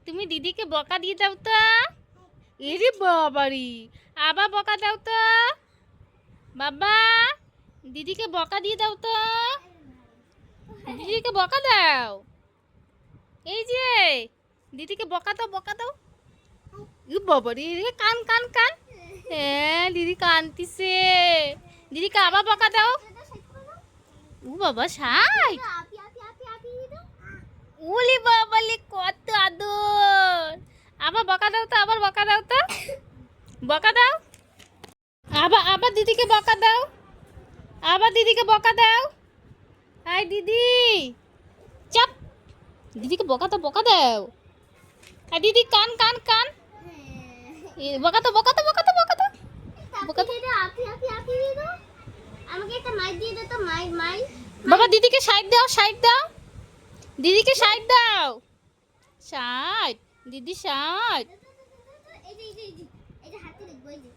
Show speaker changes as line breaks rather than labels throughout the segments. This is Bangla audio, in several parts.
তুমি দিদিকে বকা দিয়ে দাও তো। এরে বাবারি, আবার বকা দাও তো। বাবা, দিদিকে বকা দিয়ে দাও তো। দিদিকে বকা দাও। এই যে দিদিকে বকা দাও, বকা দাও। ই বাবারি, কান কান কান। হ্যাঁ, দিদি কানতিছে। দিদিকে আবার বকা দাও। ও বাবা, সাই। ওলি বাবালি, কত আদর। আবার বকা দাও তো, আবার বকা দাও তো। বকা দাও। আবার আবার দিদিকে বকা দাও। আবার দিদিকে বকা দাও। হাই দিদি, চাপ। দিদিকে বকা দাও, বকা দাও। আর দিদি কান কান কান। বকা দাও, বকা দাও, বকা দাও, বকা দাও। বকা দাও।
আমাকে একটা মাইক দিয়ে দাও তো, মাইক মাইক।
বাবা, দিদিকে সাইড দাও, সাইড দাও। দিদিকে সাইড দাও। সাইড, দিদি সাইড।
এই যে এই যে হাতে দেখবো, এই যে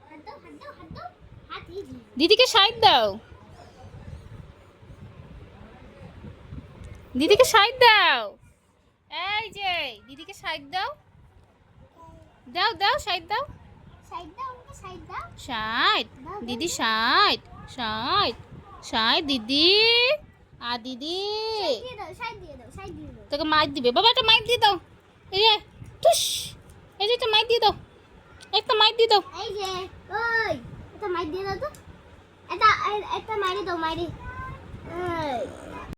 হাত দাও, হাত দাও, হাত দাও, হাত এই যে।
দিদিকে সাইড দাও। দিদিকে সাইড দাও। এই যে দিদিকে সাইড দাও। দাও দাও, সাইড দাও।
সাইড দাও, আমাকে সাইড দাও।
সাইড, দিদি সাইড, সাইড, সাইড দিদি। আর দিদি
দিয়ে দাও, সাইড দিয়ে দাও, সাইড দিয়ে দাও।
তোকে মাইক দিবে। বাবা, একটা মাইক দিয়ে দাও। এই যে টুস, এই যে একটা মাইক দিয়ে দাও। একটা মাইক দিয়ে দাও।
এই যে ওই একটা মাইক দিয়ে দাও তো। একটা মাইরে দাও, মাইরে। এই